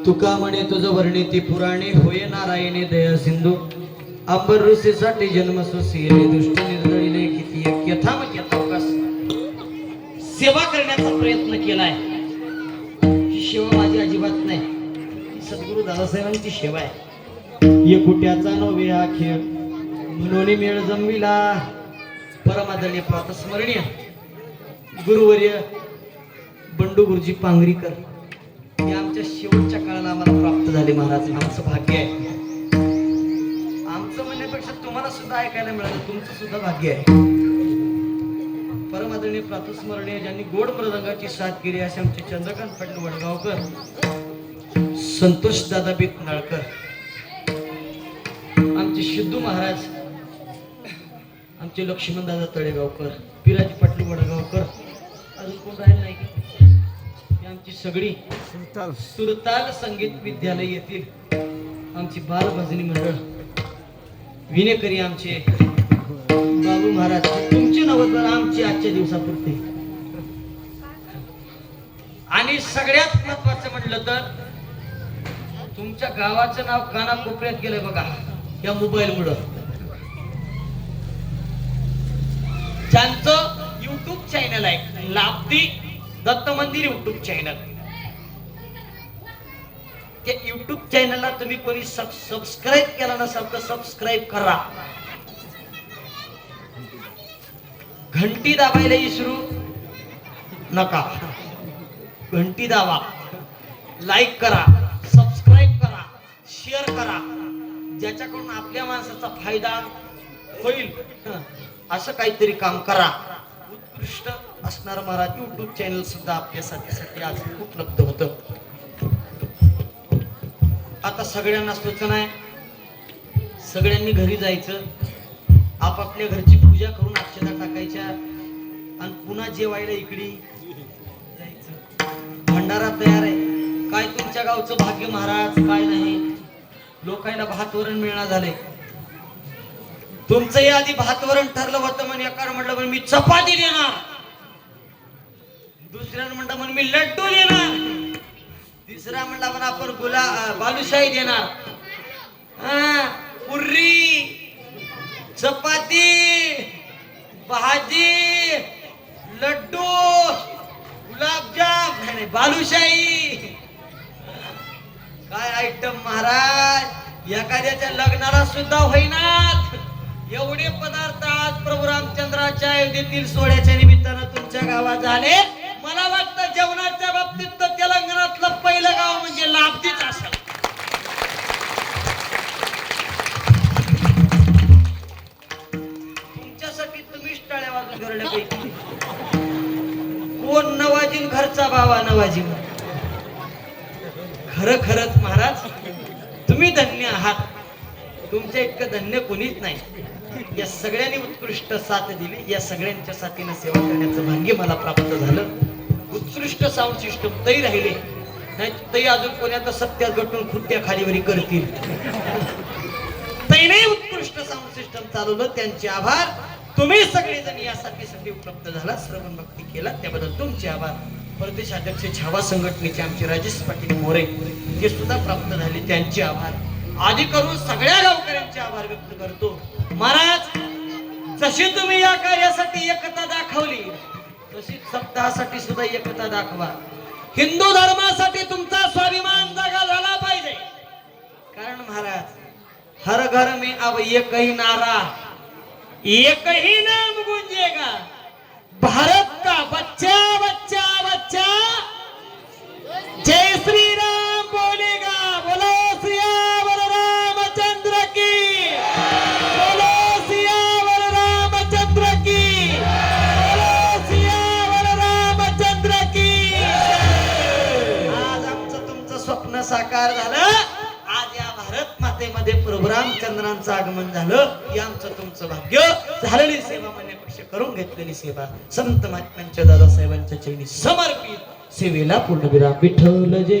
तुका म्हणे तुझ वर्णिती पुराणे होय नारायणे दया सिंधू अंबर ऋषीसाठी जन्म सुशीले दुष्ट निर्दळीले किती यथाम यथावकाश सेवा करण्याचा प्रयत्न केलाय। ही सेवा माझी अजिबात नाही, सद्गुरु दादासाहेबांची सेवा आहे। एकुट्याचा नव्हे हा खेळ म्हणून मेळ जमविला। परमादरणीय प्रातस्मरणीय गुरुवर्य बंडू गुरुजी पांगरीकर हे आमच्या शेवटच्या काळाला आम्हाला प्राप्त झाले। महाराज आमचं भाग्य आहे। आमचं म्हणण्यापेक्षा तुम्हाला सुद्धा ऐकायला मिळालं, तुमचं सुद्धा भाग्य आहे। परमादरणीय प्रातस्मरणीय ज्यांनी गोड मृदंगाची साथ केली असे आमचे चंद्रकांत पाटील वडगावकर, संतोष दादा बीत नाळकर, आमचे सिद्धू महाराज, आमचे लक्ष्मण दादा तळेगावकर, पिराजी पाटील वडगावकर, अजून कोण राहिलं नाही की आमची सगळी सुरताल संगीत विद्यालय येथील आमची बाल भजनी मंडळ, विनेकरी आमचे बाबू महाराज, तुमची नवदर आमची आजच्या दिवसापुरते। आणि सगळ्यात महत्वाचं म्हटलं तर तुमच्या गावाचं नाव कानाकोपऱ्यात गेलंय बघा या मोबाईल मुळे। ज्यांचं युट्यूब चॅनल आहे लाभदी दत्त मंदिर युट्यूब चॅनल, त्या युट्यूब चॅनलला तुम्ही कोणी सबस्क्राईब केला नसाल तर सबस्क्राईब करा, घंटी दाबायला विसरू नका, घंटी दाबा, लाईक करा, सबस्क्राईब करा, शेअर करा, ज्याच्याकडून आपल्या माणसाचा फायदा होईल असं काहीतरी काम करा। उत्कृष्ट असणार मराठी युट्यूब चॅनल सुद्धा आपल्यासाठी आज उपलब्ध होतं। आता सगळ्यांना सूचना आहे, सगळ्यांनी घरी जायचं, आपापल्या घरची पूजा करून अक्षता टाकायच्या आणि पुन्हा जेवायला इकडे जायचं। भंडारा तयार आहे। काय तुमच्या गावचं भाग्य महाराज, काय नाही लोकांना भात वरण मिळणार झाले। तुमचं आधी भात वरण ठरलं होतं म्हणे, एकानं म्हटलं म्हणे मी चपाती देणार, दुसऱ्यानं म्हटलं म्हणे मी लड्डू देणार, तिसरा म्हटला म्हणे आपण बालुशाही देणार, पुरी, चपाती, भाजी, लड्डू, गुलाबजाम, नाही बालुशाही, काय आयटम महाराज, एखाद्याच्या लग्नाला सुद्धा होईनात एवढे पदार्थ आज प्रभू रामचंद्राच्या अयोध्येतील सोहळ्याच्या निमित्तानं तुमच्या गावात झाले। मला वाटतं जेवणाच्या बाबतीत तर तेलंगणातलं पहिलं गाव म्हणजे लाभदीच असेल। तुमच्यासाठी तुम्हीच टाळ्या वाजून करण्यापैकी कोण नवाजीन, घरचा बाबा नवाजीन। खरंच महाराज तुम्ही धन्य आहात, तुमच्या इतकं धन्य कोणीच नाही। या सगळ्यांनी उत्कृष्ट साथ दिली, या सगळ्यांच्या साथीने सेवा करण्याचं भाग्य मला प्राप्त झालं। उत्कृष्ट साऊंड सिस्टम तरी राहिले नाही, तरी अजून कोणाचा सत्यात गटून खुट्ट्या खालीवरी करतील, तरी उत्कृष्ट साऊंड सिस्टम चालवलं, त्यांचे आभार। तुम्ही सगळेजण या साथीसाठी उपलब्ध झाला, श्रवण भक्ती केला, त्याबद्दल तुमचे आभार। प्रदेश अध्यक्ष छावा संघटनेचे आमचे राजेश पाटील मोरे ते सुद्धा प्राप्त झाले, त्यांचे आभार। आधी करून सगळ्या गावकऱ्यांचे आभार व्यक्त करतो। महाराज जशी तुम्ही या कार्यासाठी एकता दाखवली तशी सप्ताहासाठी सुद्धा एकता दाखवा। हिंदू धर्मासाठी तुमचा स्वाभिमान जागा झाला पाहिजे, कारण महाराज हर घर में अब एक ही नारा, एक ही नाम गूंजेगा, भारत का बच्चा बच्चा बच्चा जय श्री राम बोलेगा। बोलो सियावर रामचंद्र की, बोलो सियावर रामचंद्र की, बोलो सियावर रामचंद्र की। आज आमचं तुमचं स्वप्न साकार झालं। आज या भारत मातेमध्ये प्रभू रामचंद्रांचं आगमन झालं, हे आमचं तुमचं भाग्य। झालेली सेवा म्हणण्यापेक्षा करून घेतलेली सेवा संत महात्म्यांच्या दादासाहेबांच्या चरणी समर्पित सेवेला पूर्णविराम। विठ्ठल जय